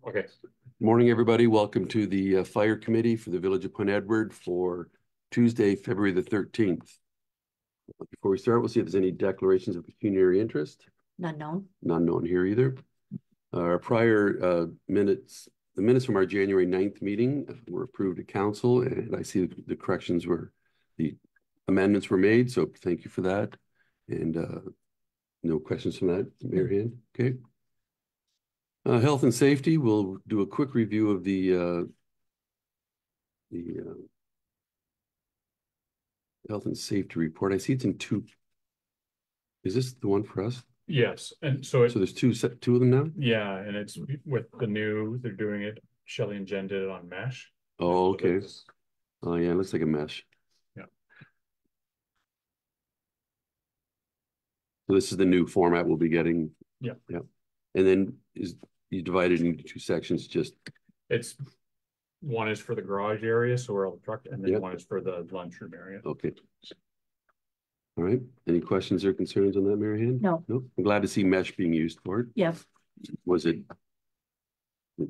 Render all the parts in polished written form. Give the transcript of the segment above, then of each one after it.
Okay. Morning, everybody. Welcome to the Fire Committee for the Village of Port Edward for Tuesday, February the 13th. Before we start, we'll see if there's any declarations of pecuniary interest. None known. None known here either. Our prior minutes, the minutes from our January 9th meeting were approved at council, and I see the corrections were, the amendments were made, so thank you for that. And no questions from that, Mayor Hand? Okay. Health and safety, we'll do a quick review of the health and safety report. I see it's in two. Is this the one for us? Yes, and so there's two of them now? Yeah, and it's with the new, they're doing it, Shelley and Jen did it on Mesh. Oh, okay. Oh yeah, it looks like a mesh. Yeah. So this is the new format we'll be getting. Yeah. Yeah. And then you divided into two sections, just it's one is for the garage area, so where all the truck, and then one is for the lunchroom area. Okay. All right. Any questions or concerns on that, Mary Ann? No. No. I'm glad to see mesh being used for it. Yes. Was it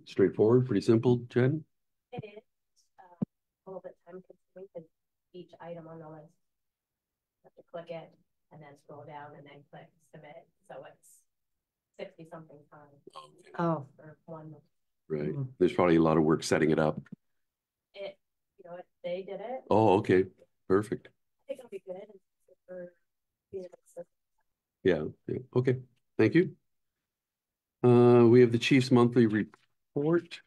straightforward, pretty simple, Jen? It is a little bit time consuming because each item on the list, you have to click it and then scroll down and then click submit. So it's 60 something times. Oh, for one. Right. There's probably a lot of work setting it up. They did it. Oh, okay. Perfect. I think it'll be good. Yeah. Okay. Thank you. We have the chief's monthly report.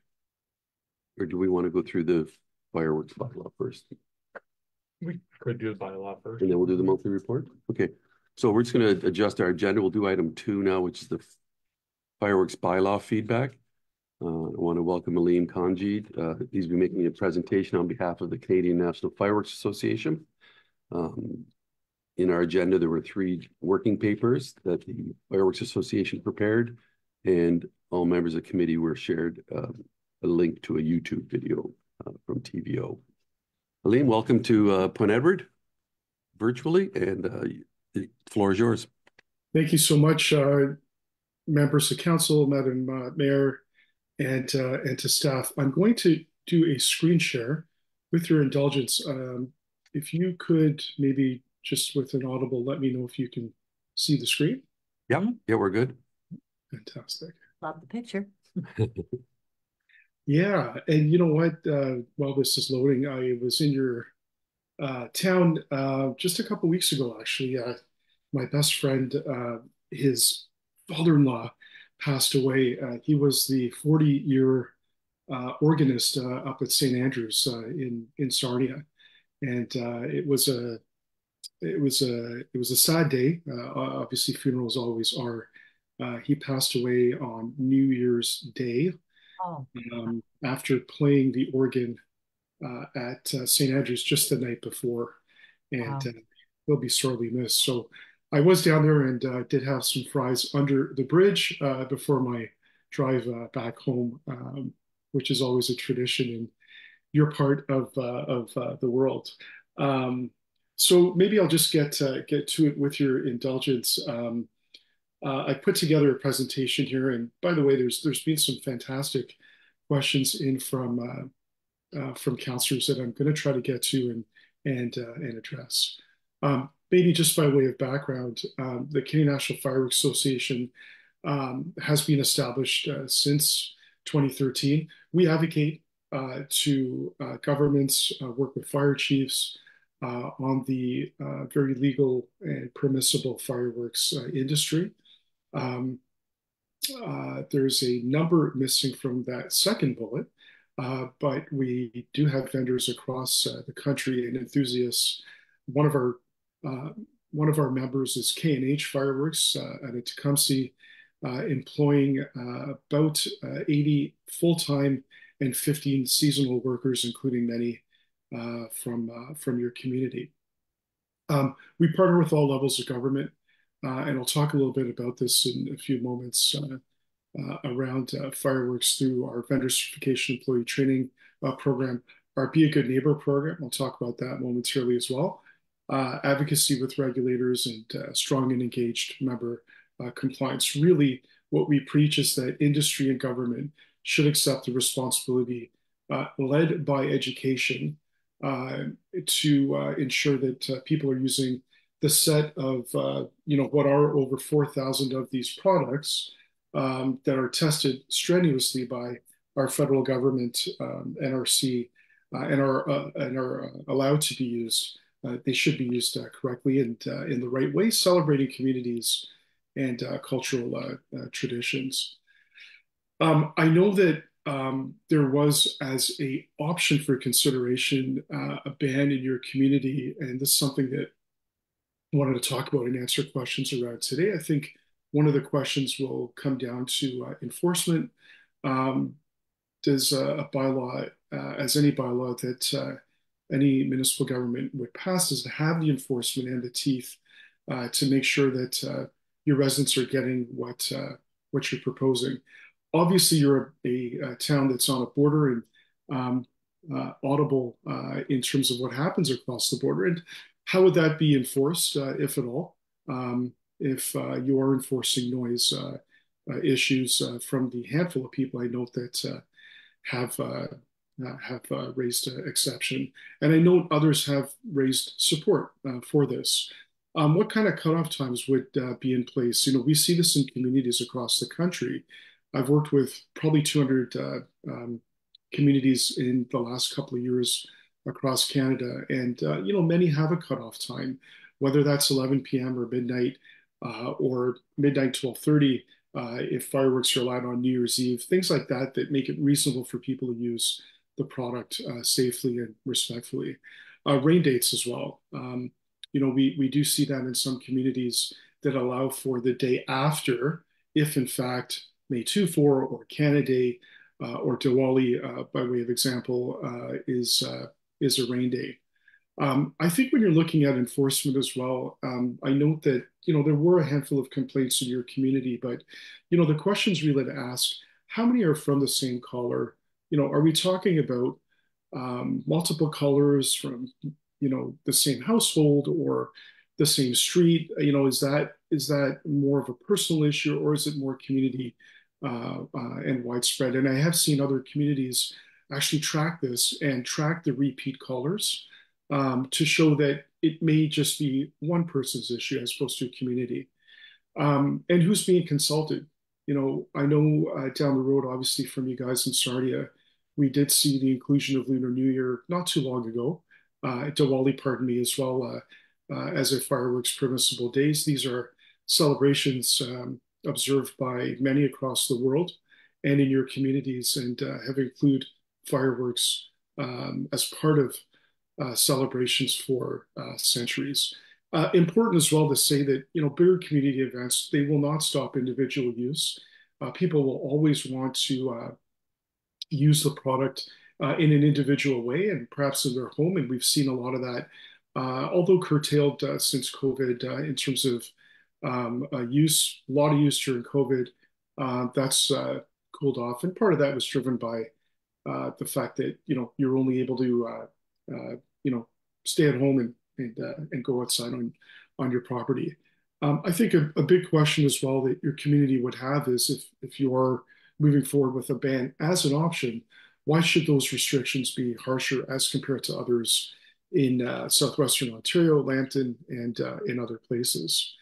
Or do we want to go through the fireworks bylaw first? We could do the bylaw first. And then we'll do the monthly report. Okay. So we're just going to adjust our agenda. We'll do item 2 now, which is the fireworks bylaw feedback. I want to welcome Aline Kanji. He's been making a presentation on behalf of the Canadian National Fireworks Association. In our agenda, there were 3 working papers that the Fireworks Association prepared, and all members of the committee were shared a link to a YouTube video from TVO. Aline, welcome to Port Edward virtually, and the floor is yours. Thank you so much, members of council, Madam Mayor, and to staff. I'm going to do a screen share with your indulgence. If you could maybe just with an audible, let me know if you can see the screen. Yeah, we're good. Fantastic. Love the picture. Yeah, and you know what? While this is loading, I was in your town just a couple weeks ago, actually. My best friend, his father-in-law passed away. He was the 40-year organist up at St. Andrews in Sarnia, and it was a sad day. Obviously, funerals always are. He passed away on New Year's Day after playing the organ at St. Andrews just the night before, and he'll be sorely missed. So I was down there and did have some fries under the bridge before my drive back home, which is always a tradition in your part of the world. So maybe I'll just get to it with your indulgence. I put together a presentation here, and by the way, there's been some fantastic questions in from councillors that I'm going to try to get to and address. Maybe just by way of background, the Canadian National Fireworks Association has been established since 2013. We advocate to governments, work with fire chiefs on the very legal and permissible fireworks industry. There's a number missing from that second bullet, but we do have vendors across the country and enthusiasts. One of our members is K&H Fireworks out of Tecumseh, employing about 80 full-time and 15 seasonal workers, including many from your community. We partner with all levels of government, and I'll talk a little bit about this in a few moments around fireworks through our vendor certification employee training program, our Be a Good Neighbor program. I'll talk about that momentarily as well. Advocacy with regulators and strong and engaged member compliance. Really what we preach is that industry and government should accept the responsibility, led by education, to ensure that people are using the set of, what are over 4,000 of these products that are tested strenuously by our federal government, NRC, and are allowed to be used. They should be used correctly and in the right way, celebrating communities and cultural traditions. I know that there was, as a option for consideration, a ban in your community, and this is something that I wanted to talk about and answer questions around today. I think one of the questions will come down to enforcement. Um, does a bylaw, as any bylaw that any municipal government would pass, is to have the enforcement and the teeth to make sure that your residents are getting what you're proposing. Obviously, you're a town that's on a border and audible in terms of what happens across the border. And how would that be enforced, if at all, if you are enforcing noise issues from the handful of people I note that have raised exception, and I know others have raised support for this. What kind of cutoff times would be in place? We see this in communities across the country. I've worked with probably 200 communities in the last couple of years across Canada, and many have a cutoff time, whether that's 11 p.m. or midnight, or midnight 12:30. If fireworks are allowed on New Year's Eve, things like that that make it reasonable for people to use the product safely and respectfully. Rain dates as well. We do see that in some communities that allow for the day after, if in fact May 2/4 or Canada Day or Diwali, by way of example, is a rain day. I think when you're looking at enforcement as well, I note that there were a handful of complaints in your community, but the questions really to ask: how many are from the same caller? Are we talking about multiple callers from the same household or the same street? Is that more of a personal issue, or is it more community and widespread? And I have seen other communities actually track this and track the repeat callers to show that it may just be one person's issue as opposed to a community. And who's being consulted? I know down the road, obviously from you guys in Sarnia, we did see the inclusion of Lunar New Year not too long ago, Diwali, pardon me, as well as a fireworks permissible days. These are celebrations observed by many across the world and in your communities, and have included fireworks as part of celebrations for centuries. Important as well to say that bigger community events, they will not stop individual use. People will always want to use the product in an individual way and perhaps in their home, and we've seen a lot of that, although curtailed since COVID in terms of use. A lot of use during COVID. That's cooled off, and part of that was driven by the fact that you're only able to stay at home and go outside on your property. I think a big question as well that your community would have is if you are moving forward with a ban as an option, why should those restrictions be harsher as compared to others in southwestern Ontario, Lambton, and in other places?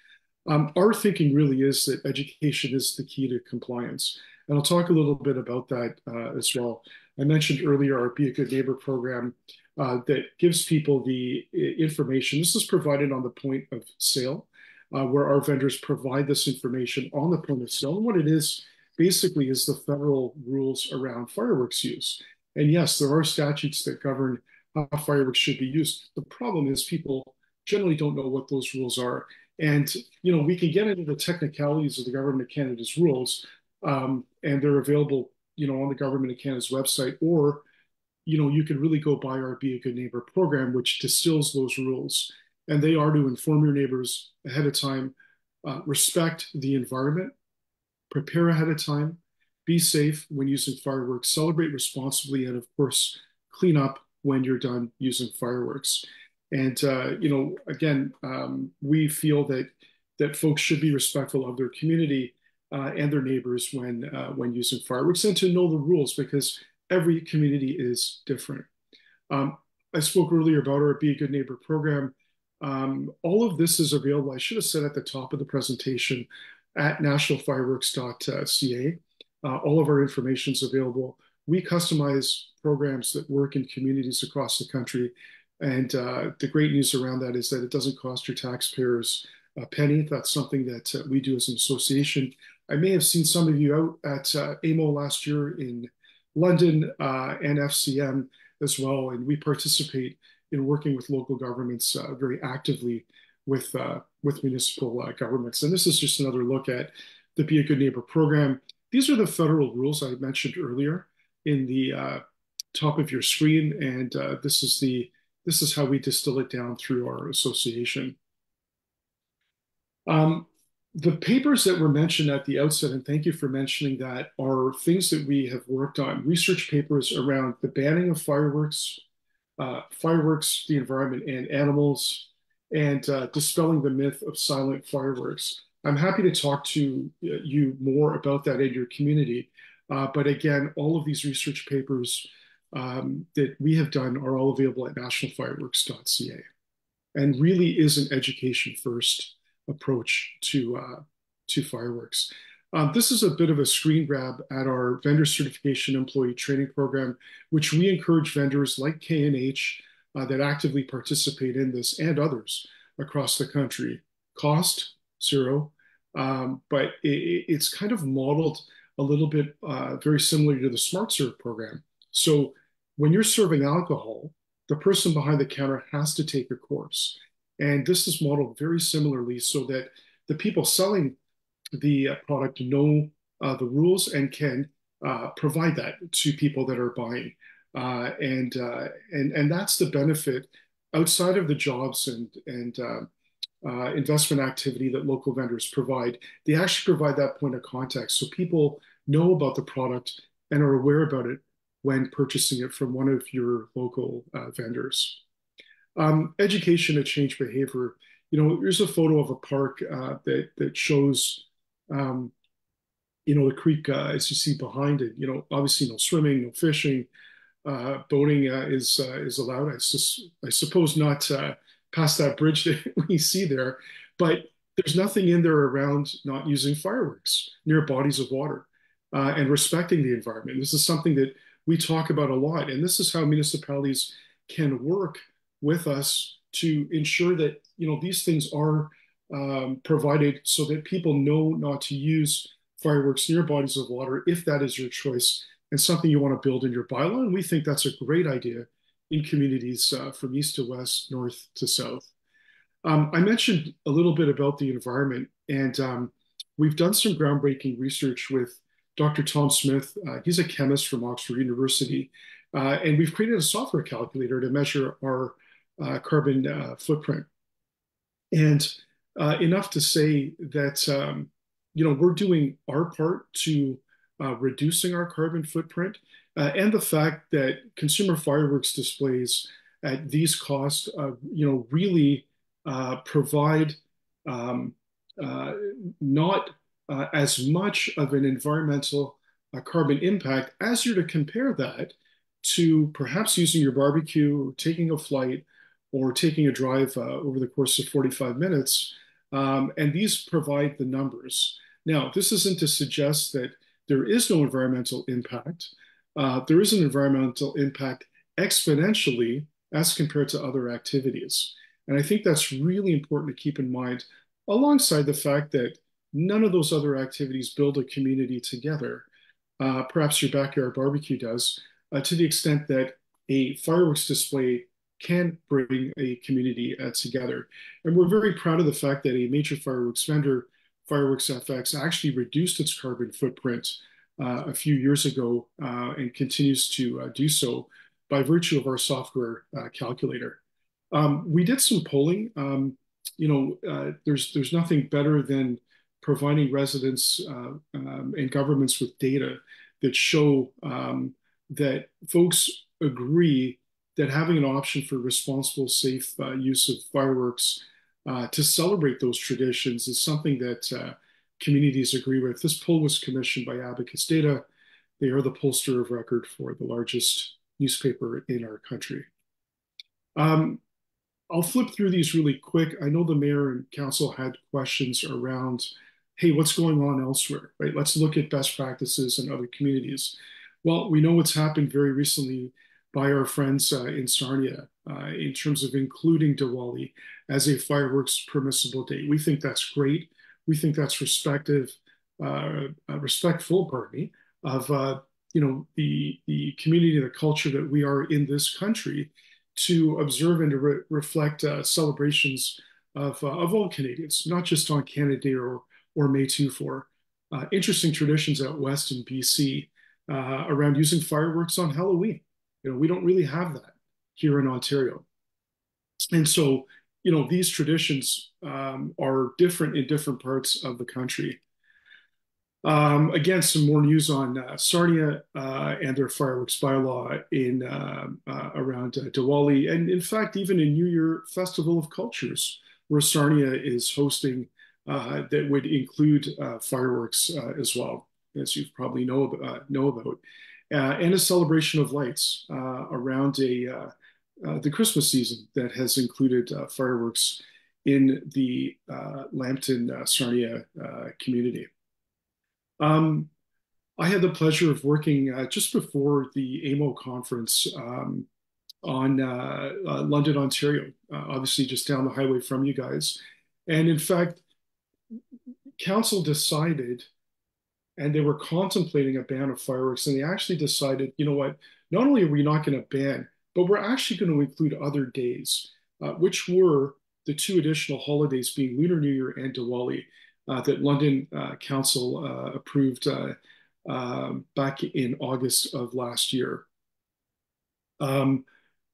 Our thinking really is that education is the key to compliance. And I'll talk a little bit about that as well. I mentioned earlier our Be a Good Neighbor program that gives people the information. This is provided on the point of sale, where our vendors provide this information on the point of sale. And what it is basically is the federal rules around fireworks use. And yes, there are statutes that govern how fireworks should be used. The problem is people generally don't know what those rules are. And, we can get into the technicalities of the Government of Canada's rules, and they're available, on the Government of Canada's website, or, you can really go by our Be a Good Neighbor program, which distills those rules. And they are to inform your neighbors ahead of time, respect the environment, prepare ahead of time, be safe when using fireworks, celebrate responsibly, and of course, clean up when you're done using fireworks. And again, we feel that folks should be respectful of their community, and their neighbors when using fireworks, and to know the rules, because every community is different. Um, I spoke earlier about our Be a Good Neighbor program. All of this is available, I should have said at the top of the presentation, at nationalfireworks.ca. All of our information is available. We customize programs that work in communities across the country. And the great news around that is that it doesn't cost your taxpayers a penny. That's something that we do as an association. I may have seen some of you out at AMO last year in London and FCM as well. And we participate in working with local governments very actively with municipal governments. And this is just another look at the Be a Good Neighbor program. These are the federal rules I mentioned earlier in the top of your screen, and this is how we distill it down through our association. The papers that were mentioned at the outset, and thank you for mentioning that, are things that we have worked on, research papers around the banning of fireworks, the environment, and animals, and dispelling the myth of silent fireworks. I'm happy to talk to you more about that in your community. But again, all of these research papers that we have done are all available at nationalfireworks.ca, and really is an education first approach to fireworks. This is a bit of a screen grab at our vendor certification employee training program, which we encourage vendors like K&H that actively participate in this, and others across the country. Cost, zero, but it's kind of modeled a little bit very similar to the SmartServe program. So when you're serving alcohol, the person behind the counter has to take a course. And this is modeled very similarly so that the people selling the product know the rules and can provide that to people that are buying. And that's the benefit outside of the jobs and investment activity that local vendors provide. They actually provide that point of contact so people know about the product and are aware about it when purchasing it from one of your local vendors. Education to change behavior. Here's a photo of a park that shows, the creek as you see behind it. Obviously no swimming, no fishing, boating is allowed. I suppose not past that bridge that we see there, but there's nothing in there around not using fireworks near bodies of water and respecting the environment. This is something that we talk about a lot, and this is how municipalities can work with us to ensure that these things are provided so that people know not to use fireworks near bodies of water if that is your choice and something you want to build in your bylaw. And we think that's a great idea in communities from east to west, north to south. I mentioned a little bit about the environment, and we've done some groundbreaking research with Dr. Tom Smith. He's a chemist from Oxford University, and we've created a software calculator to measure our carbon footprint. And enough to say that we're doing our part to reducing our carbon footprint, and the fact that consumer fireworks displays at these costs, really provide not as much of an environmental carbon impact as you're to compare that to perhaps using your barbecue, taking a flight, or taking a drive over the course of 45 minutes. And these provide the numbers. Now, this isn't to suggest that there is no environmental impact. There is an environmental impact exponentially as compared to other activities. And I think that's really important to keep in mind, alongside the fact that none of those other activities build a community together. Perhaps your backyard barbecue does, to the extent that a fireworks display can bring a community together. And we're very proud of the fact that a major fireworks vendor, Fireworks FX, actually reduced its carbon footprint a few years ago and continues to do so by virtue of our software calculator. We did some polling. There's nothing better than providing residents and governments with data that show that folks agree that having an option for responsible, safe use of fireworks to celebrate those traditions is something that communities agree with. This poll was commissioned by Abacus Data. They are the pollster of record for the largest newspaper in our country. I'll flip through these really quick. I know the mayor and council had questions around, hey, what's going on elsewhere, right? Let's look at best practices in other communities. Well, we know what's happened very recently by our friends in Sarnia in terms of including Diwali as a fireworks permissible day. We think that's great. We think that's respectful, pardon me, of the community, the culture that we are in this country, to observe and to reflect celebrations of all Canadians, not just on Canada Day or May 2-4. Interesting traditions out west in BC around using fireworks on Halloween. We don't really have that here in Ontario. And so, these traditions are different in different parts of the country. Again, some more news on Sarnia and their fireworks bylaw in around Diwali, and in fact, even in New Year Festival of Cultures, where Sarnia is hosting, that would include fireworks as well, as you probably know about, and a celebration of lights around the Christmas season that has included fireworks in the Lambton Sarnia community. I had the pleasure of working just before the AMO conference on London, Ontario, obviously just down the highway from you guys. And in fact, council decided, and they were contemplating a ban of fireworks, and they actually decided, you know what, not only are we not going to ban, but we're actually going to include other days, which were the two additional holidays being Lunar New Year and Diwali. That London Council approved back in August of last year.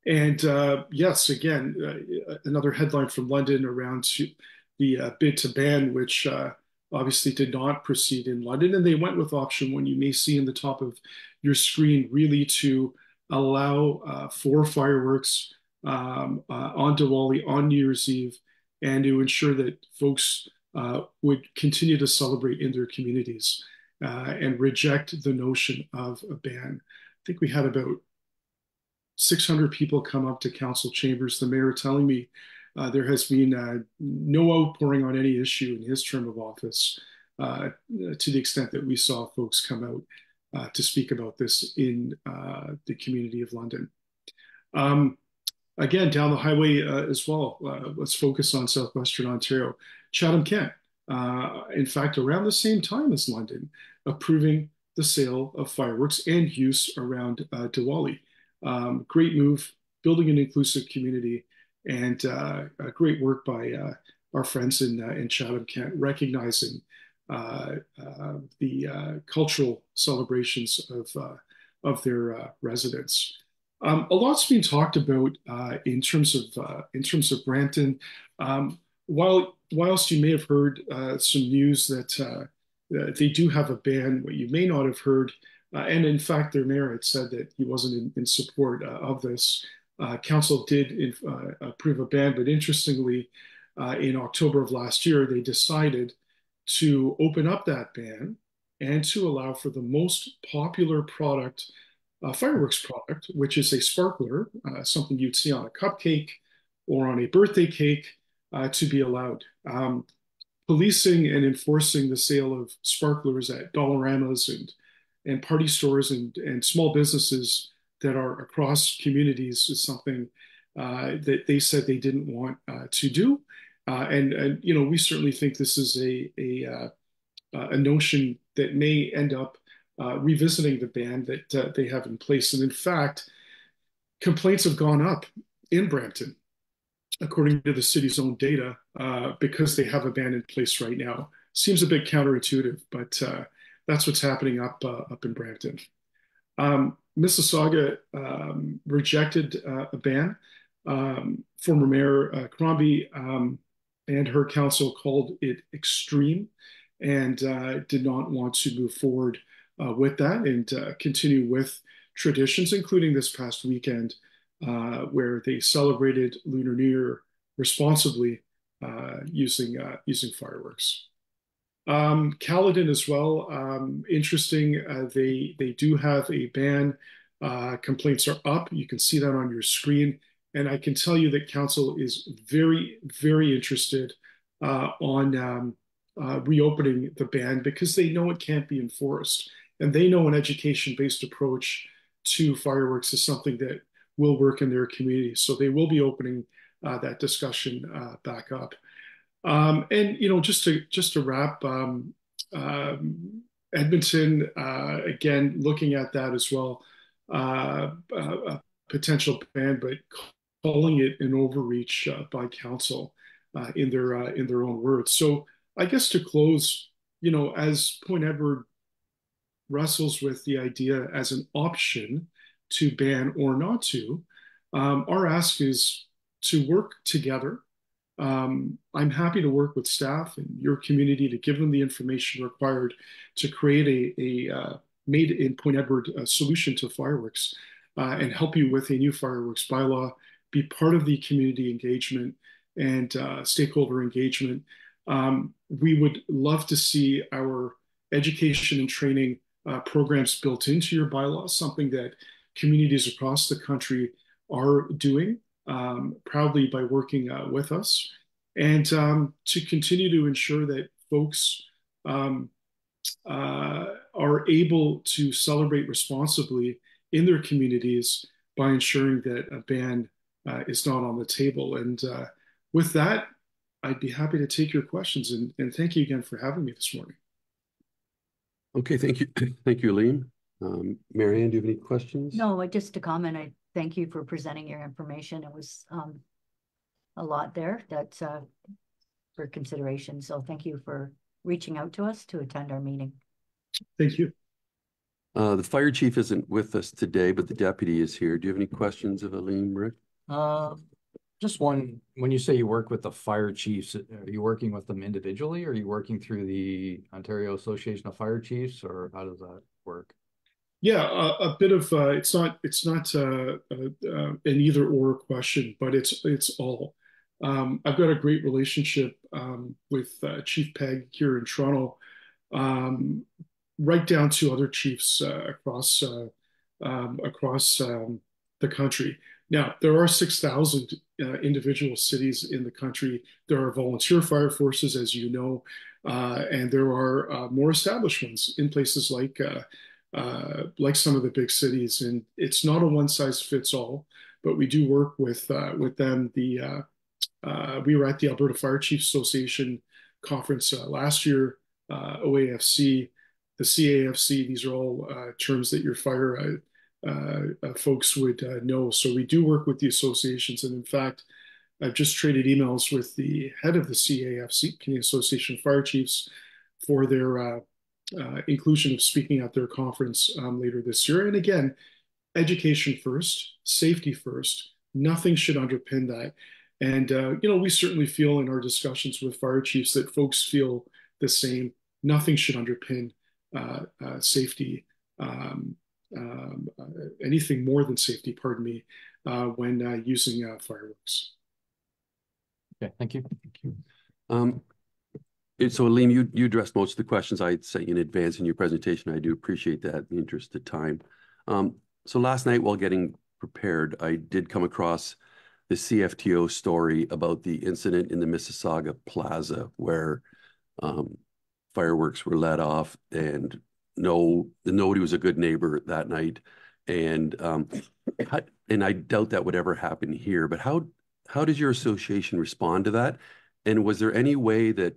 Yes, again, another headline from London around the bid to ban, which obviously did not proceed in London. And they went with option one you may see in the top of your screen, really to allow for fireworks on Diwali, on New Year's Eve, and to ensure that folks would continue to celebrate in their communities and reject the notion of a ban. I think we had about 600 people come up to council chambers. The mayor telling me there has been no outpouring on any issue in his term of office to the extent that we saw folks come out to speak about this in the community of London. Again, down the highway as well, let's focus on southwestern Ontario. Chatham-Kent, in fact, around the same time as London, approving the sale of fireworks and use around Diwali. Great move, building an inclusive community, and great work by our friends in Chatham-Kent, recognizing the cultural celebrations of their residents. A lot's been talked about in terms of Brampton. Whilst you may have heard some news that they do have a ban, what you may not have heard, and in fact, their mayor had said that he wasn't in support of this. Council did approve a ban, but interestingly, in October of last year, they decided to open up that ban and to allow for the most popular product, fireworks product, which is a sparkler, something you'd see on a cupcake or on a birthday cake, to be allowed. Policing and enforcing the sale of sparklers at Dollaramas and party stores and small businesses that are across communities is something that they said they didn't want to do. And we certainly think this is a notion that may end up revisiting the ban that they have in place. And in fact, complaints have gone up in Brampton, according to the city's own data, because they have a ban in place right now. Seems a bit counterintuitive, but that's what's happening up in Brampton. Mississauga rejected a ban. Former Mayor Crombie and her council called it extreme and did not want to move forward with that and continue with traditions, including this past weekend, where they celebrated Lunar New Year responsibly using fireworks. Caledon as well. Interesting. They do have a ban. Complaints are up. You can see that on your screen. And I can tell you that council is very, very interested on reopening the ban because they know it can't be enforced. And they know an education-based approach to fireworks is something that will work in their community. So they will be opening that discussion back up. And just to wrap, Edmonton again looking at that as well, a potential ban, but calling it an overreach by council in their own words. So I guess to close, as Point Edward wrestles with the idea as an option to ban or not to, our ask is to work together. I'm happy to work with staff and your community to give them the information required to create a made in Point Edward solution to fireworks and help you with a new fireworks bylaw, be part of the community engagement and stakeholder engagement. We would love to see our education and training programs built into your bylaws, something that communities across the country are doing proudly by working with us, and to continue to ensure that folks are able to celebrate responsibly in their communities by ensuring that a ban is not on the table. And with that, I'd be happy to take your questions, and thank you again for having me this morning. Okay, thank you. Thank you, Elaine. Marianne, do you have any questions? No, just to comment, I thank you for presenting your information. It was a lot there that's for consideration. So thank you for reaching out to us to attend our meeting. Thank you. The fire chief isn't with us today, but the deputy is here. Do you have any questions of Elaine, Rick? Just one, when you say you work with the fire chiefs, are you working with them individually, or are you working through the Ontario Association of Fire Chiefs, or how does that work? Yeah, a bit of it's not an either or question, but it's all. I've got a great relationship with Chief Peg here in Toronto, right down to other chiefs across the country. Now, there are 6,000 individual cities in the country. There are volunteer fire forces, as you know, and there are more established ones in places like some of the big cities. And it's not a one size fits all, but we do work with them. We were at the Alberta Fire Chiefs Association conference last year, OAFC, the CAFC. These are all terms that your fire folks would know. So we do work with the associations. And in fact, I've just traded emails with the head of the CAFC, Canadian Association of Fire Chiefs, for their inclusion of speaking at their conference later this year. And again, education first, safety first. Nothing should underpin that. And, we certainly feel in our discussions with fire chiefs that folks feel the same. Nothing should underpin safety, anything more than safety, pardon me, when using fireworks. Okay, thank you. So, Elaine, you addressed most of the questions I sent you in advance in your presentation. I do appreciate that in the interest of time. So last night, while getting prepared, I did come across the CFTO story about the incident in the Mississauga Plaza where fireworks were let off, and nobody was a good neighbor that night. And I doubt that would ever happen here. But how does your association respond to that? And was there any way that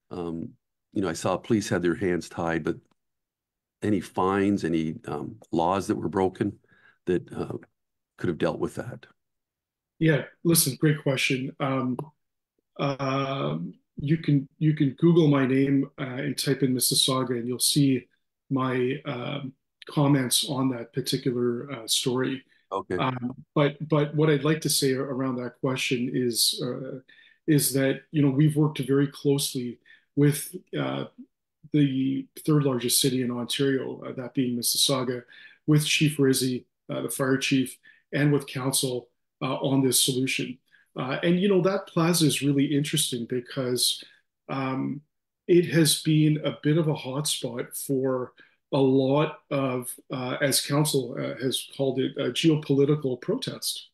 I saw police had their hands tied, but any fines, any laws that were broken that could have dealt with that? Yeah, listen, great question. You can Google my name and type in Mississauga, and you'll see my comments on that particular story. Okay. But what I'd like to say around that question is that we've worked very closely with the third largest city in Ontario, that being Mississauga, with Chief Rizzi, the fire chief, and with council on this solution. And that plaza is really interesting because it has been a bit of a hotspot for a lot of, as council has called it, geopolitical protest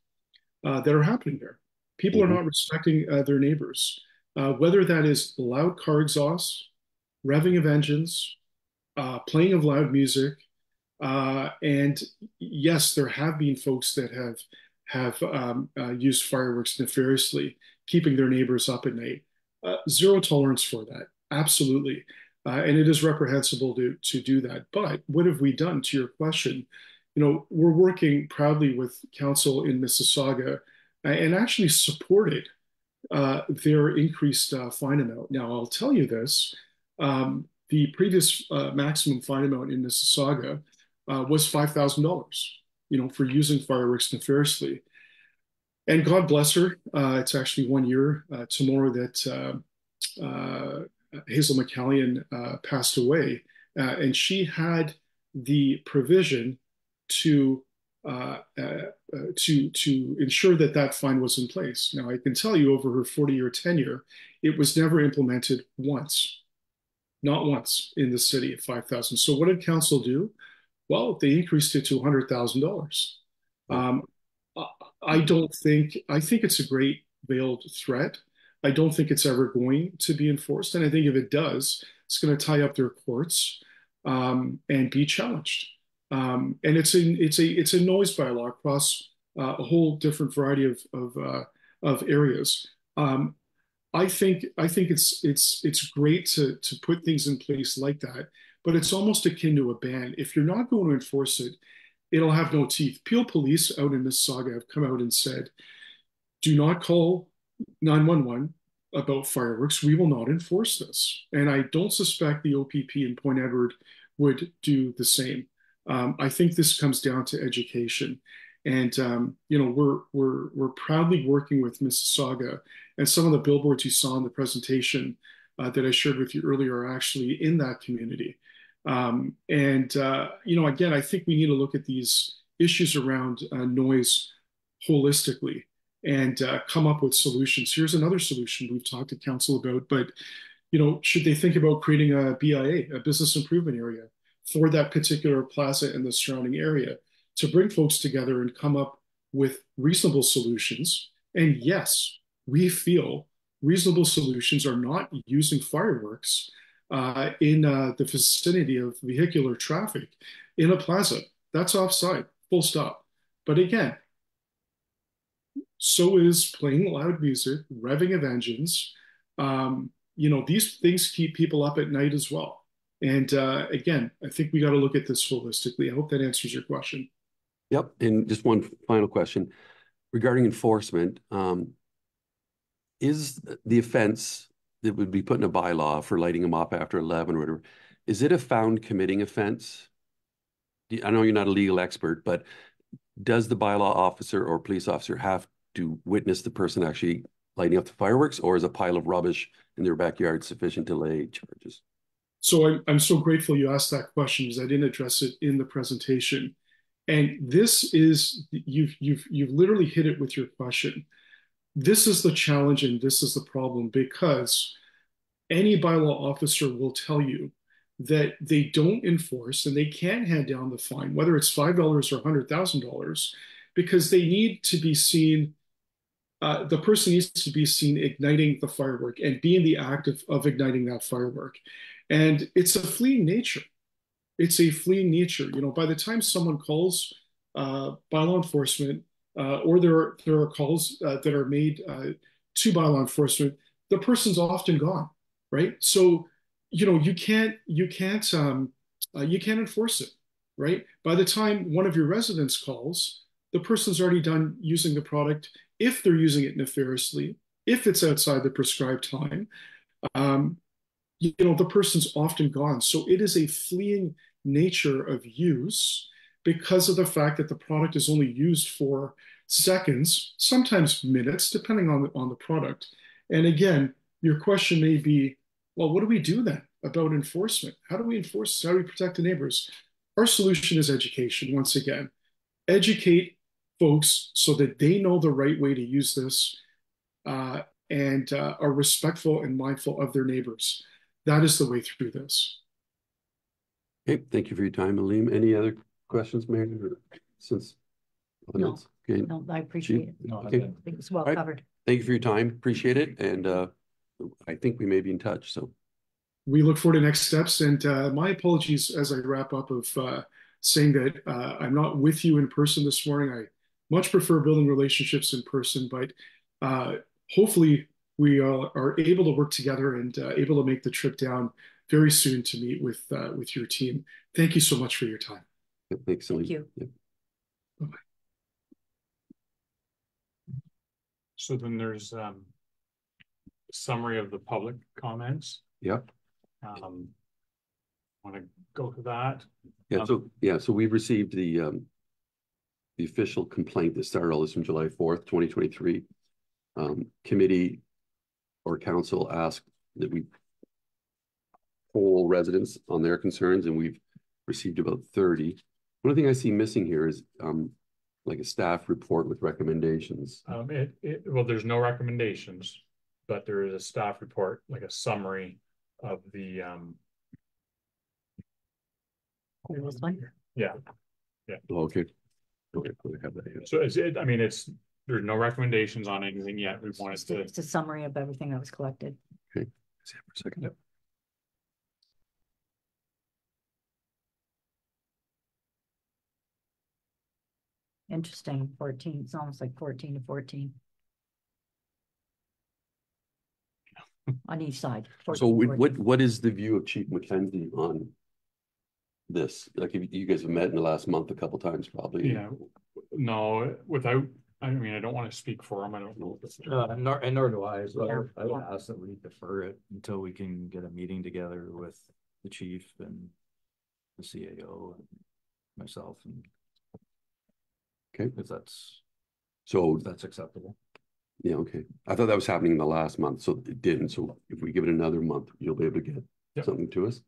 that are happening there. People are Mhm. not respecting their neighbors, whether that is loud car exhaust, revving of engines, playing of loud music, and yes, there have been folks that have used fireworks nefariously, keeping their neighbors up at night. Zero tolerance for that, absolutely, and it is reprehensible to do that. But what have we done? To your question, we're working proudly with council in Mississauga and actually supported their increased fine amount. Now, I'll tell you this. The previous maximum fine amount in Mississauga was $5,000, for using fireworks nefariously. And God bless her. It's actually 1 year tomorrow that Hazel McCallion passed away, and she had the provision to to ensure that that fine was in place. Now, I can tell you, over her 40-year tenure, it was never implemented once, not once in the city at 5,000. So, what did council do? Well, they increased it to $100,000. Um, I think it's a great veiled threat. I don't think it's ever going to be enforced. And I think if it does, it's going to tie up their courts and be challenged. And it's a noise bylaw across a whole different variety of areas. I think it's great to put things in place like that, but it's almost akin to a ban. If you're not going to enforce it, it'll have no teeth. Peel Police out in Mississauga have come out and said, do not call 911 about fireworks. We will not enforce this. And I don't suspect the OPP in Point Edward would do the same. I think this comes down to education. And we're proudly working with Mississauga, and some of the billboards you saw in the presentation that I shared with you earlier are actually in that community. Again, I think we need to look at these issues around noise holistically and come up with solutions. Here's another solution we've talked to council about, but should they think about creating a BIA, a business improvement area, for that particular plaza and the surrounding area to bring folks together and come up with reasonable solutions? And yes, we feel reasonable solutions are not using fireworks in the vicinity of vehicular traffic in a plaza. That's offside, full stop. But again, so is playing loud music, revving of engines. These things keep people up at night as well. And again, I think we got to look at this holistically. I hope that answers your question. Yep. And just one final question regarding enforcement. Is the offense that would be put in a bylaw for lighting them up after 11 or whatever, is it a found committing offense? I know you're not a legal expert, but does the bylaw officer or police officer have to witness the person actually lighting up the fireworks, or is a pile of rubbish in their backyard sufficient to lay charges? So I'm so grateful you asked that question, because I didn't address it in the presentation. And this is, you've literally hit it with your question. This is the challenge and this is the problem, because any bylaw officer will tell you that they don't enforce and they can't hand down the fine, whether it's $5 or $100,000, because they need to be seen. The person needs to be seen igniting the firework and be in the act of igniting that firework. And it's a fleeting nature. It's a fleeing nature. By the time someone calls bylaw enforcement, or there are calls that are made to bylaw enforcement, the person's often gone, right? So you can't enforce it, right? By the time one of your residents calls, the person's already done using the product. If they're using it nefariously, if it's outside the prescribed time, the person's often gone. So it is a fleeing nature of use, because of the fact that the product is only used for seconds, sometimes minutes, depending on the product. And again, your question may be, well, what do we do then about enforcement? How do we enforce this? How do we protect the neighbors? Our solution is education. Once again, educate folks so that they know the right way to use this and are respectful and mindful of their neighbors. that is the way through this. Okay, thank you for your time, Aleem. Any other questions, Mary? Since No. okay, No, I appreciate it. No, okay. I think it's well All right. covered. Thank you for your time. Appreciate it. And I think we may be in touch. So We look forward to next steps. And my apologies as I wrap up of saying that I'm not with you in person this morning. I much prefer building relationships in person, but hopefully we are able to work together and able to make the trip down very soon to meet with your team. Thank you so much for your time. thanks, Aleem. Thank you. Yeah. Bye-bye. So then there's summary of the public comments. Yep. Want to go to that? Yeah. So we've received the official complaint that started all this from July 4th, 2023. Committee or council asked that we poll residents on their concerns, and we've received about 30. One thing I see missing here is like a staff report with recommendations. Well, there's no recommendations, but there is a staff report, like a summary of the This one? yeah. Oh, okay. Okay, I have that here. So I mean, there's no recommendations on anything yet. We wanted to. It's a summary of everything that was collected. Okay, see for a second. Yep. Interesting, 14, it's almost like 14 to 14. On each side. 14 So to 14. what is the view of Chief McKenzie on this? Like, if you guys have met in the last month a couple times, probably. Yeah, no, without, I mean, I don't want to speak for him. I don't know. Nor do I. So Yeah. I would ask that we defer it until we can get a meeting together with the chief and the CAO and myself, and Okay. if that's acceptable. Yeah, okay. I thought that was happening in the last month, so it didn't. So if we give it another month, you'll be able to get Yep. something to us.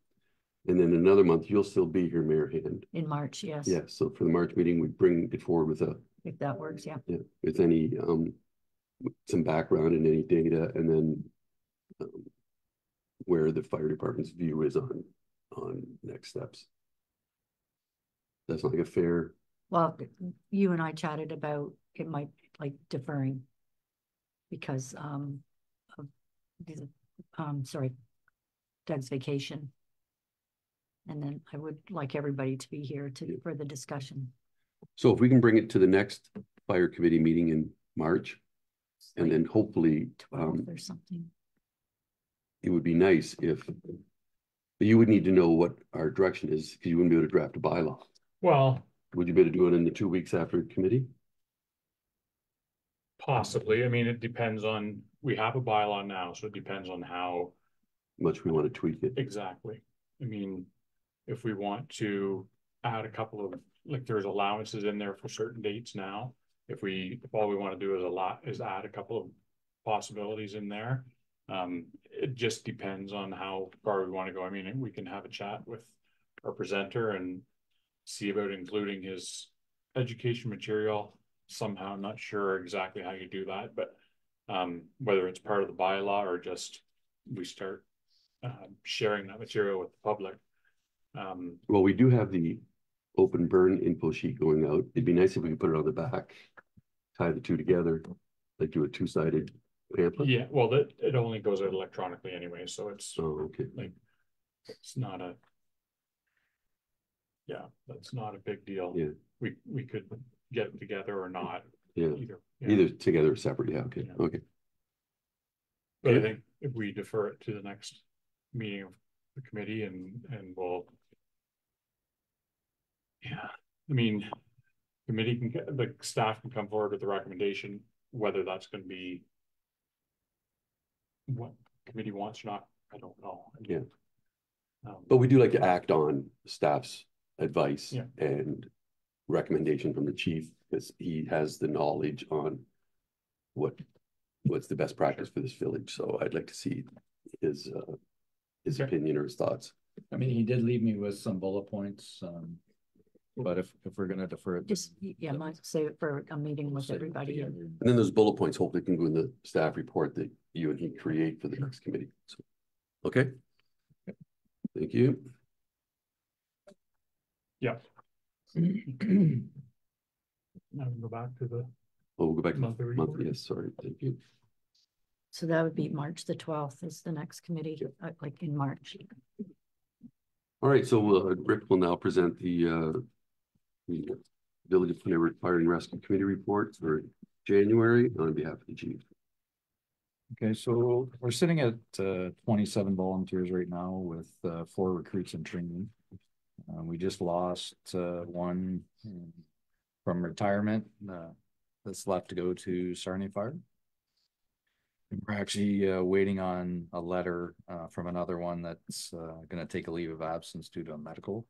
And then another month, you'll still be here, Mayor Hand. In March, yes. Yeah, so for the March meeting, we bring it forward with If that works, yeah. with any some background and any data, and then where the fire department's view is on next steps. That's like a fair. Well, you and I chatted about it might like deferring because of the, sorry, Doug's vacation. And then I would like everybody to be here for the discussion. So if we can bring it to the next fire committee meeting in March, and then hopefully 12 or something. it would be nice if you would need to know what our direction is, because you wouldn't be able to draft a bylaw. Well, Would you be able to do it in the 2 weeks after committee? possibly. I mean, it depends on, we have a bylaw now, so it depends on how Much we want to tweak it. exactly. I mean, if we want to add a couple of, like, there's allowances in there for certain dates now. If all we want to do is add a couple of possibilities in there. It just depends on how far we want to go. I mean, we can have a chat with our presenter and see about including his education material somehow. I'm not sure exactly how you do that, but whether it's part of the bylaw or just we start sharing that material with the public. Well, we do have the open burn info sheet going out. It'd be nice if we could put it on the back, tie the two together, like do a two-sided pamphlet. Yeah, well, it only goes out electronically anyway, so it's okay. like it's not a that's not a big deal. Yeah, we could get it together or not. Yeah, either together or separate. Yeah, okay. Yeah. Okay. But I think if we defer it to the next meeting of the committee and we'll, I mean, committee the staff can come forward with a recommendation, whether that's going to be what committee wants or not, I don't know. Yeah. But we do like to act on staff's advice Yeah. and recommendation from the chief, because he has the knowledge on what's the best practice for this village. So I'd like to see his Okay. opinion or his thoughts. I mean, he did leave me with some bullet points, but if we're gonna defer it, Just, yeah, might save it for a meeting with save it everybody. together. And then those bullet points hopefully can go in the staff report that you and he create for the next committee. So, okay. Thank you. Yeah. Now we go back to the Oh, we'll go back to monthly month. report. Yes, sorry. Thank you. So that would be March the 12th is the next committee, like in March. All right, so Rick will now present the Village of Pune Fire and Rescue Committee report for January on behalf of the chief. Okay, so we're sitting at 27 volunteers right now with 4 recruits in training. We just lost one from retirement that's left to go to Sarnia Fire. We're actually waiting on a letter from another one that's going to take a leave of absence due to a medical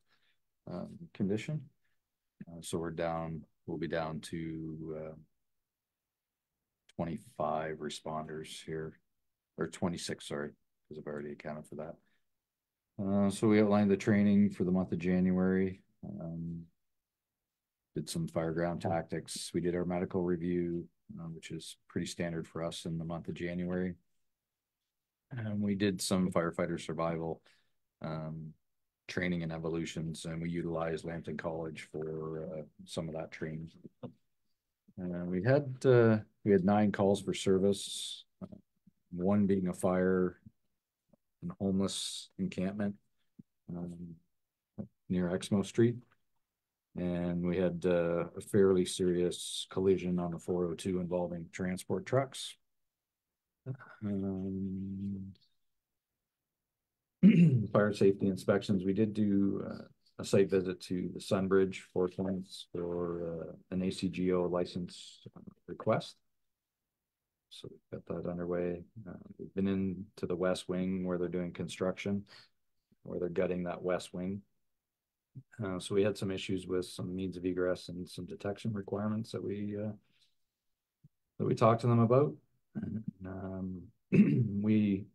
condition. So we'll be down to 25 responders here, or 26, sorry, because I've already accounted for that. So we outlined the training for the month of January. Did some fireground tactics. We did our medical review, which is pretty standard for us in the month of January. And we did some firefighter survival training and evolutions, and we utilized Lambton College for some of that training. We had 9 calls for service, one being a fire and homeless encampment near Exmo Street. And we had a fairly serious collision on the 402 involving transport trucks. Fire safety inspections. We did do a site visit to the Sunbridge 4 Points for an ACGO license request. So we've got that underway. We've been into the West Wing where they're doing construction, where they're gutting that West Wing. So we had some issues with some means of egress and some detection requirements that we talked to them about. We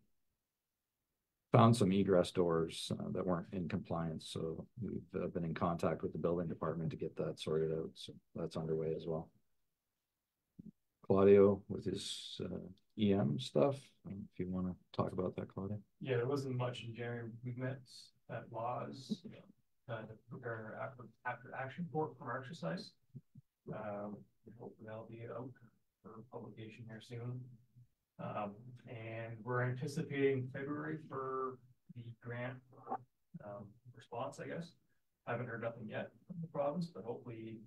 found some egress doors that weren't in compliance, so we've been in contact with the building department to get that sorted out. So that's underway as well. Claudio with his EM stuff. If you want to talk about that, Claudio. Yeah, there wasn't much in January. We met at Laws to prepare our after action report from our exercise. Hopefully that'll be out for publication here soon. And we're anticipating February for the grant response, I guess. I haven't heard nothing yet from the province, but hopefully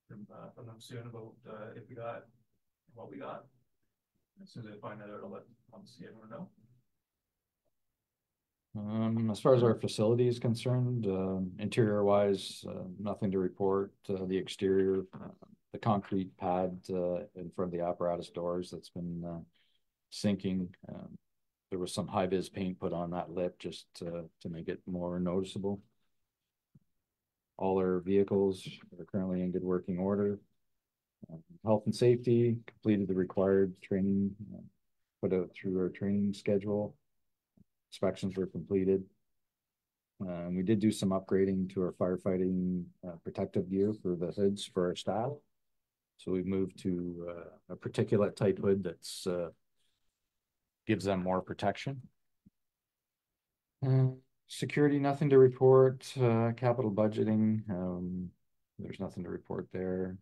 from them soon about if we got what we got. As soon as I find that out, I'll let everyone know. As far as our facility is concerned, interior wise, nothing to report. The exterior, the concrete pad in front of the apparatus doors that's been sinking. There was some high vis paint put on that lip just to make it more noticeable. All our vehicles are currently in good working order. Health and safety completed the required training, put out through our training schedule. Inspections were completed. We did do some upgrading to our firefighting protective gear for the hoods for our staff. So we've moved to a particulate type hood that's gives them more protection. Security, nothing to report. Capital budgeting, there's nothing to report there.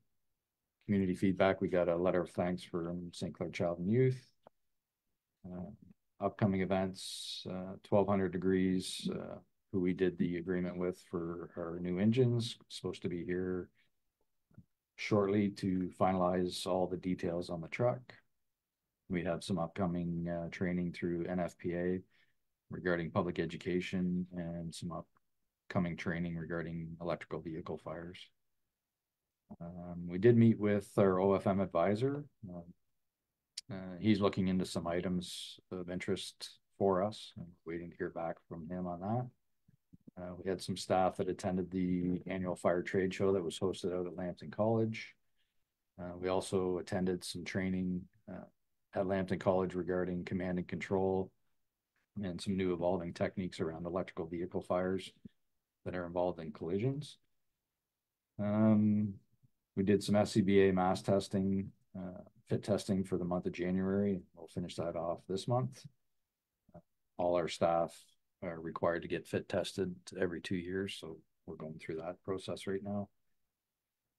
Community feedback, we got a letter of thanks from St. Clair Child and Youth. Upcoming events, 1200 Degrees, who we did the agreement with for our new engines, supposed to be here shortly to finalize all the details on the truck. We have some upcoming training through NFPA regarding public education and some upcoming training regarding electrical vehicle fires. We did meet with our OFM advisor. He's looking into some items of interest for us. I'm waiting to hear back from him on that. We had some staff that attended the annual fire trade show that was hosted out at Lambton College. We also attended some training at Lambton College regarding command and control and some new evolving techniques around electrical vehicle fires that are involved in collisions. We did some SCBA mass testing, fit testing for the month of January. We'll finish that off this month. All our staff are required to get fit tested every 2 years. So we're going through that process right now.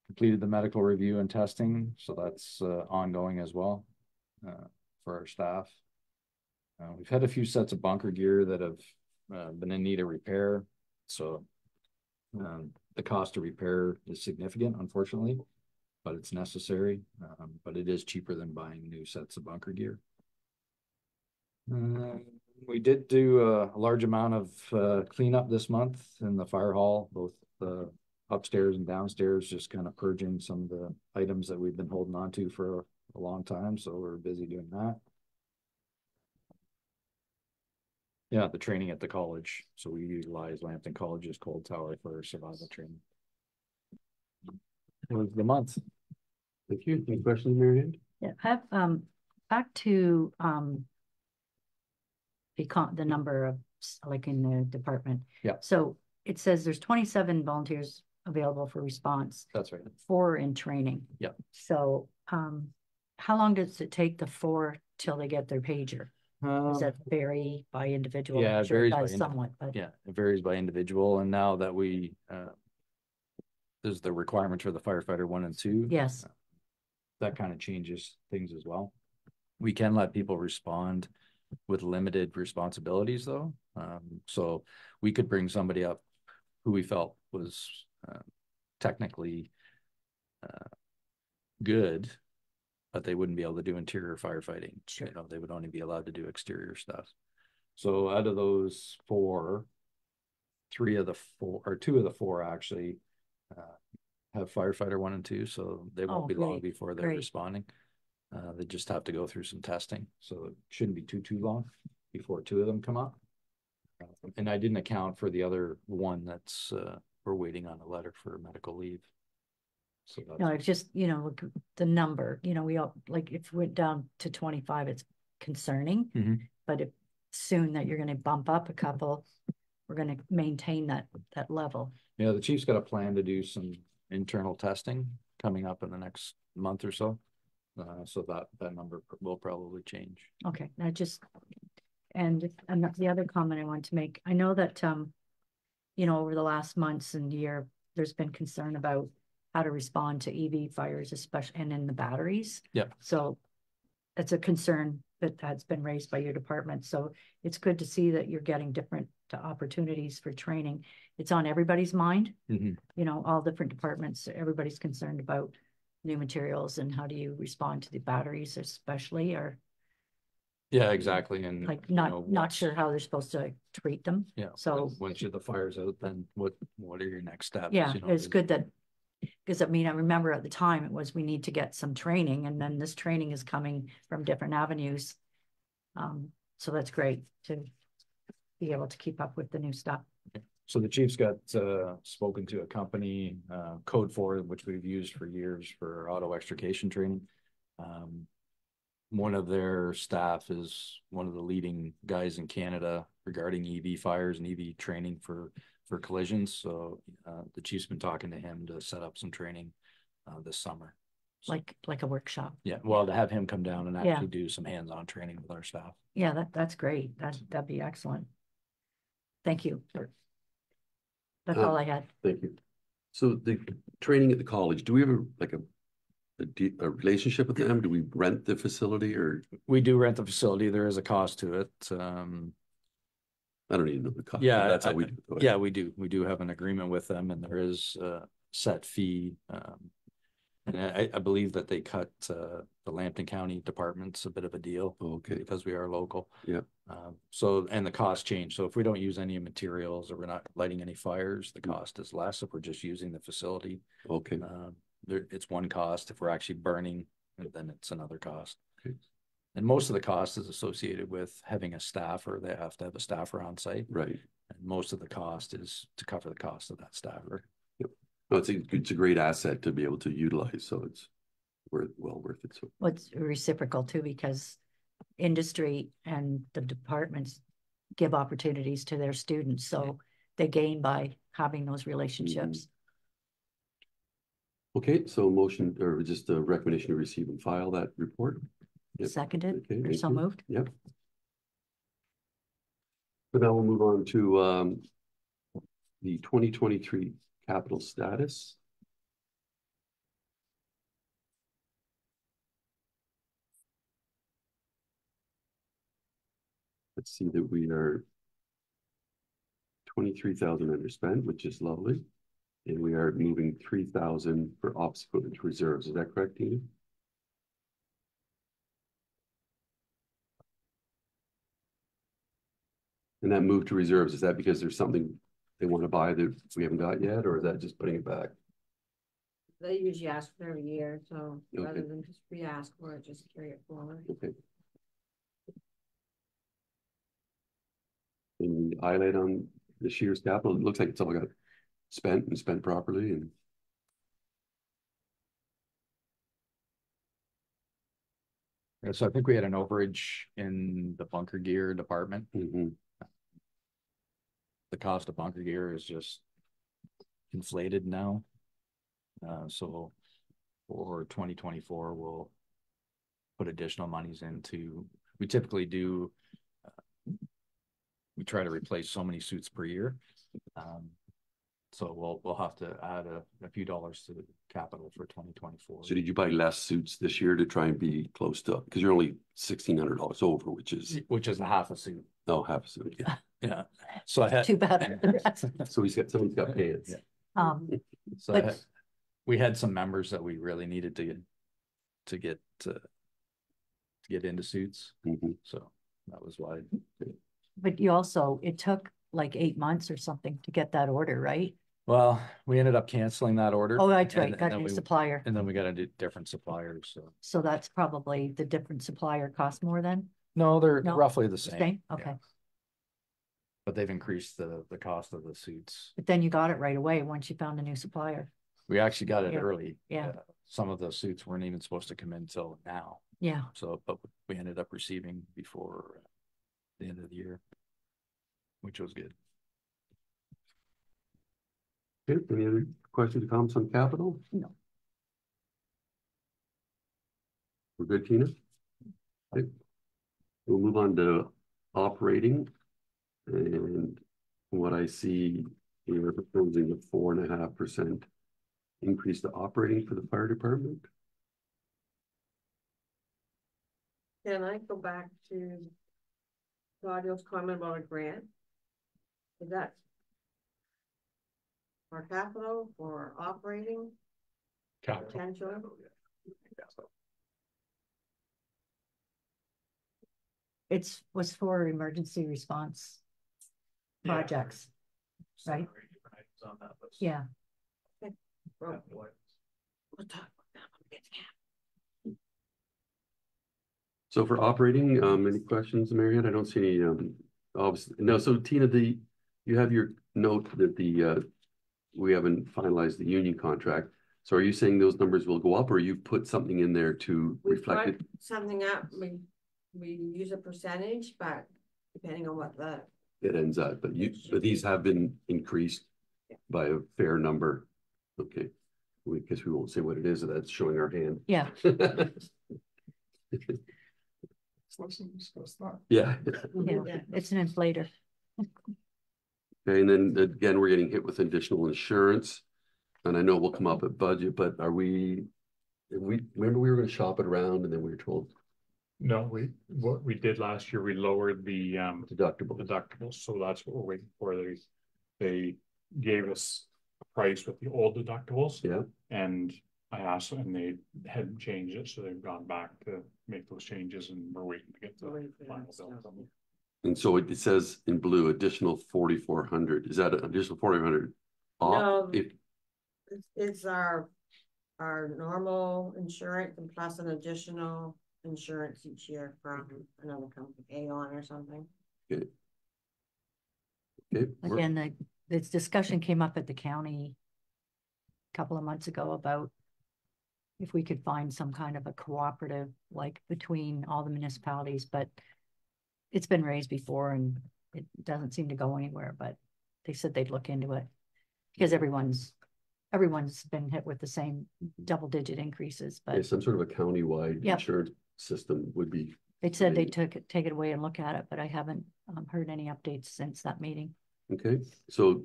Completed the medical review and testing, so that's ongoing as well for our staff. We've had a few sets of bunker gear that have been in need of repair. So the cost to repair is significant, unfortunately, but it's necessary. But it is cheaper than buying new sets of bunker gear. We did do a large amount of cleanup this month in the fire hall, both the upstairs and downstairs, just kind of purging some of the items that we've been holding on to for a long time. So we're busy doing that. Yeah, the training at the college. So we utilize Lambton College's cold tower for survival training. It was the month. Thank you. Any questions, Mary Ann? Yeah, I have back to the number of like in the department. Yeah. So it says there's 27 volunteers available for response. That's right. 4 in training. Yeah. So how long does it take the 4 till they get their pager? Does that vary by individual? Yeah, it varies by somewhat, but yeah, it varies by individual. And now that there's the requirement for the firefighter 1 and 2. yes. That kind of changes things as well. We can let people respond with limited responsibilities though. So we could bring somebody up who we felt was technically good, but they wouldn't be able to do interior firefighting. Sure. You know, they would only be allowed to do exterior stuff. So out of those 4, 2 of the 4 actually have firefighter 1 and 2, so they won't be long before they're responding. They just have to go through some testing, so it shouldn't be too long before 2 of them come up. And I didn't account for the other 1 that's we're waiting on a letter for medical leave. So that's, No, it's just, you know, look, the number, you know, we all like if we went down to 25, it's concerning, but if soon that you're going to bump up a couple, we're going to maintain that level. Yeah, the chief's got a plan to do some internal testing coming up in the next month or so. So that number will probably change. Okay, now and the other comment I want to make, I know that, you know, over the last months and year, there's been concern about how to respond to EV fires, especially and in the batteries. Yeah. So it's a concern that's been raised by your department. So it's good to see that you're getting different opportunities for training. It's on everybody's mind. You know, all different departments, everybody's concerned about new materials and how do you respond to the batteries, especially, or yeah, exactly. And like not sure how they're supposed to treat them. Yeah. So once the fire's out, then what are your next steps? Yeah, you know, it's good that, because I mean, I remember at the time it was we need to get some training, and then this training is coming from different avenues. So that's great to be able to keep up with the new stuff. So the chief's got spoken to a company, Code 4, which we've used for years for auto extrication training. One of their staff is one of the leading guys in Canada regarding EV fires and EV training for collisions. So the chief's been talking to him to set up some training this summer. So, like a workshop. Yeah, well, to have him come down and actually do some hands-on training with our staff. Yeah, that's great. That'd be excellent. Thank you. That's all I had. Thank you. So the training at the college, do we have a relationship with them? Do we rent the facility, or? We do rent the facility. There is a cost to it. I don't even know the cost. Yeah, that's how we do it. Yeah, we do. We do have an agreement with them, and there is a set fee. And I believe that they cut the Lambton County departments a bit of a deal. Okay. Because we are local. Yeah. So, and the cost change. So if we don't use any materials or we're not lighting any fires, the cost is less. If we're just using the facility. Okay. It's one cost. If we're actually burning, then it's another cost. Okay. And most of the cost is associated with having a staffer. They have to have a staffer on site. Right. And most of the cost is to cover the cost of that staffer. Yep. No, it's a great asset to be able to utilize. So it's well worth it. So What's reciprocal too, because industry and the departments give opportunities to their students. So they gain by having those relationships. Okay, so motion or just a recommendation to receive and file that report. Yep. Seconded, Okay, or so moved. Yep. So now we'll move on to the 2023 capital status. Let's see that we are 23,000 underspent, which is lovely. And we are moving 3,000 for obstacle into reserves. Is that correct, Tina? And that move to reserves, is that because there's something they want to buy that we haven't got yet, or is that just putting it back? They usually ask for every year, so Okay. rather than just re-ask for it, just carry it forward. Okay. Any highlight on this year's capital? It looks like it's all got spent and spent properly. And Yeah, so I think we had an overage in the bunker gear department. The cost of bunker gear is just inflated now. So for 2024, we'll put additional monies into, we typically do, we try to replace so many suits per year. So we'll have to add a few dollars to the capital for 2024. so did you buy less suits this year to try and be close to, because you're only $1,600 over, which is a half a suit. no half a suit. Yeah. Yeah. So I had Too bad. So someone's got pants. Yeah. Um, So But- we had some members that we really needed to get into suits. So that was why. but you also, it took like 8 months or something to get that order, right? Well, we ended up canceling that order. Oh, that's right, and got then new we- supplier. And then we got a different suppliers. So So that's probably the different supplier cost more then? no, they're No, roughly the same. Same, Yeah. okay. But they've increased the cost of the suits. But then you got it right away once you found a new supplier. We actually got it Yeah. early. Yeah. Some of the suits weren't even supposed to come in until now. Yeah, So, but we ended up receiving before the end of the year, which was good. Okay, any other questions or comments on capital? No. We're good, Tina? Okay. We'll move on to operating. And from what I see, you're proposing a 4.5% increase to operating for the fire department. Can I go back to Claudio's comment about a grant? Is that for capital, for operating, Capital. potential? was for emergency response Yeah. projects, right? On that list. Yeah. Well, What? we'll talk about that when we get to So for operating, any questions, Marianne? I don't see any, obviously, no, so Tina, you have your note that we haven't finalized the union contract. So are you saying those numbers will go up, or you put something in there to We reflect it? put something up, we use a percentage, but depending on what the, It ends up, but these have been increased by a fair number. Okay, because we won't say what it is, so that's showing our hand. Yeah. Let's discuss that. Yeah. Yeah, it's an inflator. Okay, and then again, we're getting hit with additional insurance. And I know we'll come up at budget, but remember we were going to shop it around and then we were told No, what we did last year, we lowered the deductible. deductibles, so that's what we're waiting for. They gave us a price with the old deductibles. Yeah. And I asked them, and they hadn't changed it, so they've gone back to make those changes, and we're waiting to get the final bill from them. And so it says in blue, additional 4,400. Is that an additional 4,400 off? No. If it's our normal insurance and plus an additional insurance each year from another company, Aon or something. okay. Again, this discussion came up at the county a couple of months ago about if we could find some kind of a cooperative, like between all the municipalities, but it's been raised before and it doesn't seem to go anywhere, but they said they'd look into it because everyone's been hit with the same double-digit increases, Yeah, but some sort of a countywide Yep. insurance system would be They said they take it away and look at it, but I haven't heard any updates since that meeting. Okay, so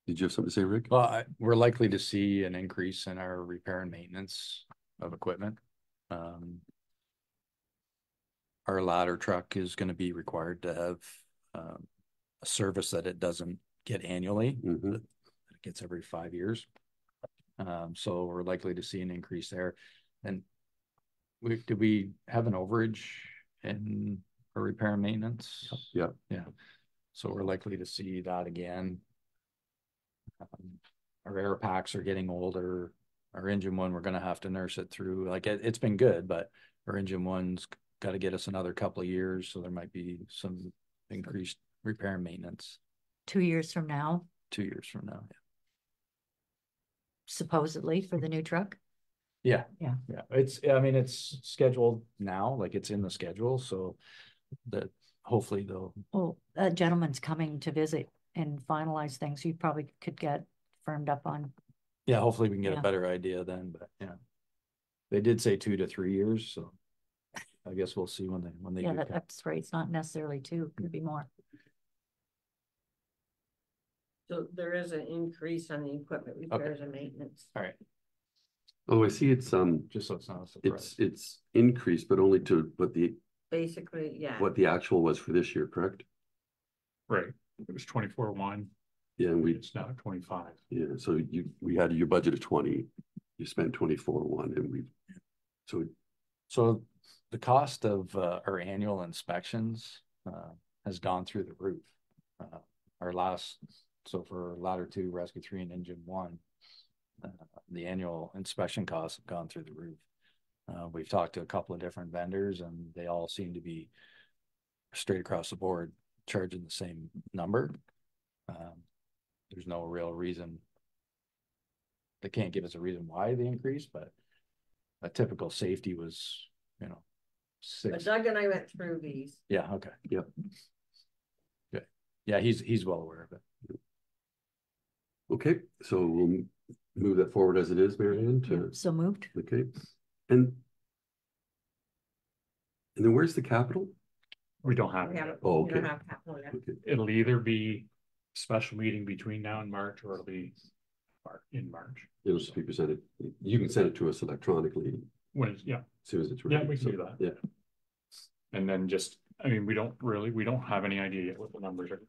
did you have something to say, Rick? Well, we're likely to see an increase in our repair and maintenance of equipment. Our ladder truck is going to be required to have a service that it doesn't get annually. Mm-hmm. It gets every 5 years. So we're likely to see an increase there. And did we have an overage in our repair and maintenance? Yeah. Yeah. So we're likely to see that again. Our air packs are getting older. Our engine one, we're going to have to nurse it through. Like it's been good, but our engine one's got to get us another couple of years. So there might be some increased repair and maintenance. 2 years from now, 2 years from now. Yeah. supposedly, for the new truck. Yeah. Yeah. Yeah. I mean, it's scheduled now, like it's in the schedule. So that hopefully they'll. Well, a gentleman's coming to visit and finalize things. You probably could get firmed up on. Yeah, hopefully we can get Yeah. a better idea then, but yeah. They did say 2 to 3 years, so I guess we'll see when they Yeah, do. that's right. It's not necessarily 2, could be more. So there is an increase on the equipment repairs and maintenance. All right, Oh, I see it's just so it's not a surprise. it's increased, but only to Basically, yeah. what the actual was for this year, correct? Right, it was 24-1, Yeah, and it's now 25. yeah, so we had your budget of 20, you spent 24-1, and So the cost of our annual inspections has gone through the roof. So for ladder 2, rescue 3, and engine 1, the annual inspection costs have gone through the roof. We've talked to a couple of different vendors, and they all seem to be straight across the board charging the same number. There's no real reason. They can't give us a reason why they increased, but a typical safety was, 6. But Doug and I went through these. Yeah. Okay. Yep. Good. Yeah. He's well aware of it. okay, so we'll move that forward as it is, Mary Ann, Yeah, so moved. okay. And then where's the capital? We don't have We it have, yet. Oh, we don't okay. have capital yet. Okay. It'll either be special meeting between now and March, or it'll be in March. It'll just be presented. You can send it to us electronically When it's, yeah, as soon as it's ready. yeah, we can do that. Yeah. And then I mean, we don't have any idea yet what the numbers are,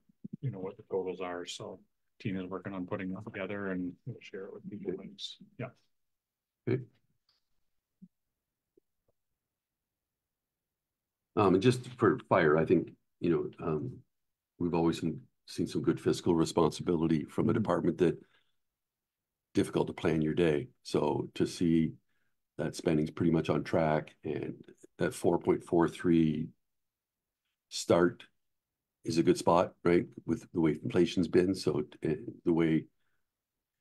what the totals are, so Tina's working on putting that together and we'll share it with people. Yeah. Okay. And just for fire, I think, we've always seen some good fiscal responsibility from a department that difficult to plan your day. So to see that spending's pretty much on track, and that 4.43 start is a good spot, right? With the way inflation's been. So the way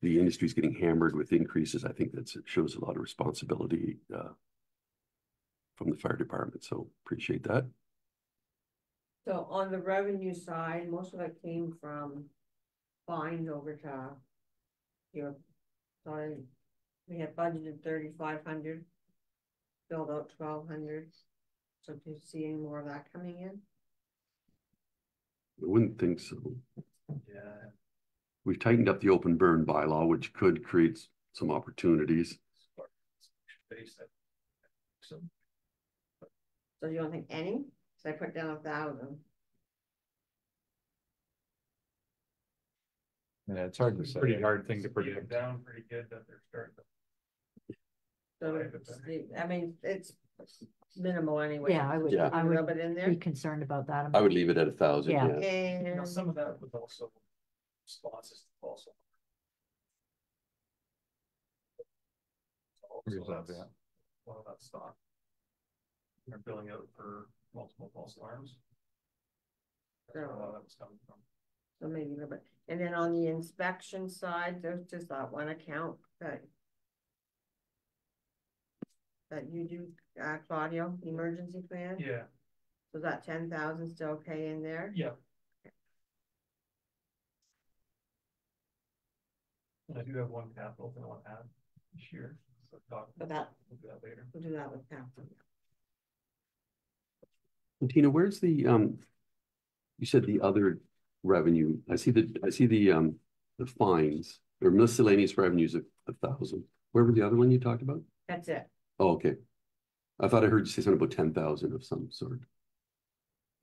the industry's getting hammered with increases, I think that shows a lot of responsibility from the fire department. So appreciate that. So on the revenue side, most of it came from fines over to your, sorry, we had budgeted 3,500, filled out 1,200. So do you see any more of that coming in? I wouldn't think so. Yeah. We've tightened up the open burn bylaw, which could create some opportunities. So you don't think any? So I put down 1,000. Yeah, it's hard to It's say. a pretty hard thing to predict. Down pretty good that they're starting to. So I mean, it's minimal anyway. Yeah, I would, Yeah. I Rub would it in be there. concerned about that. I would leave it at 1,000. Yeah. Yeah. And Some of that was also responses also. Where's that at? One of that stock. They're billing out for multiple false alarms. That's where a lot of that was coming from. so maybe a little bit. And then on the inspection side, there's just that one account that you do, Claudio, emergency plan. Yeah, So that 10,000 still okay in there? yeah. And I do have one capital that I want to add this year. So talk, But that, we'll do that later. we'll do that with capital. And Tina, where's the you said the other revenue? I see the fines or miscellaneous revenues of 1,000. Where was the other one you talked about? That's it. Oh, okay. I thought I heard you say something about 10,000 of some sort.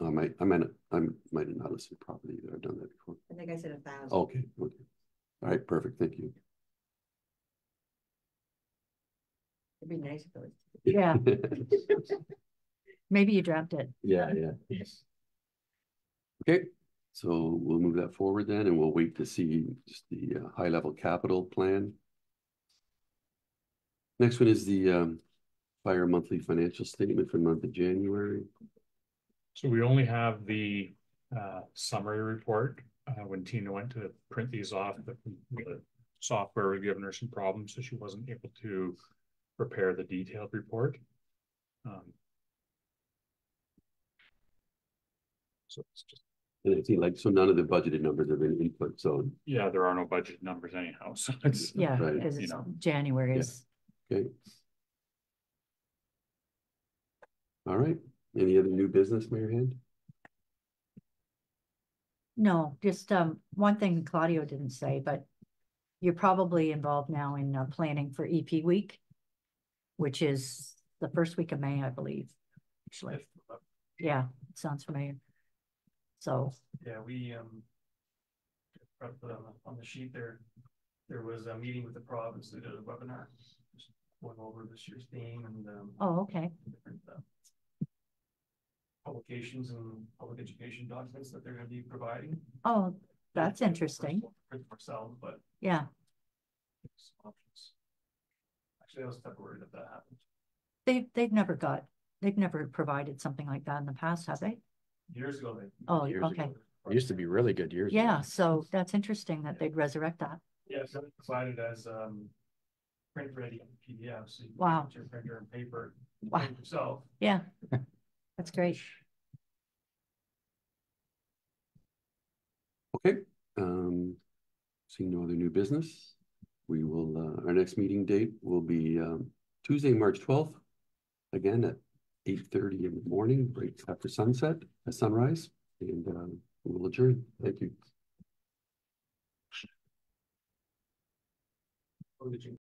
I might have not listened properly either. I've done that before. I think I said 1,000. Okay. Okay. All right. Perfect. Thank you. It'd be nice if it was. Yeah. Maybe you dropped it. Yeah. Yes. Okay. So we'll move that forward then, and we'll wait to see just the high-level capital plan. Next one is the fire monthly financial statement for the month of January. So we only have the summary report. When Tina went to print these off, the software was giving her some problems, so she wasn't able to prepare the detailed report. So it's just. And I see so none of the budgeted numbers have been input. So Yeah, there are no budget numbers anyhow. So it's Yeah, right. because it's know. January is. okay. All right. Any other new business, Mayor Hand? No, just one thing Claudio didn't say, but you're probably involved now in planning for EP Week, which is the first week of May, I believe. Actually, yeah, it sounds familiar. So Yeah, we on the sheet there was a meeting with the province. They did a webinar, just going over this year's theme and oh, okay. different publications and public education documents that they're going to be providing. Oh, that's interesting. For ourselves, but Yeah, some options. Actually, I was kind of worried if that happened. they've never provided something like that in the past, have they? Years ago, Oh, Years okay. ago. It used to be really good years Yeah, ago. so that's interesting that they'd resurrect that. Yeah, so it's provided as print ready PDF. So you can Wow. put your printer and paper Wow. yourself. Yeah, that's great. Okay. Seeing no other new business, we will, our next meeting date will be Tuesday, March 12th, again at 8:30 in the morning, right after sunset, at sunrise, and we'll adjourn. Thank you. Or did you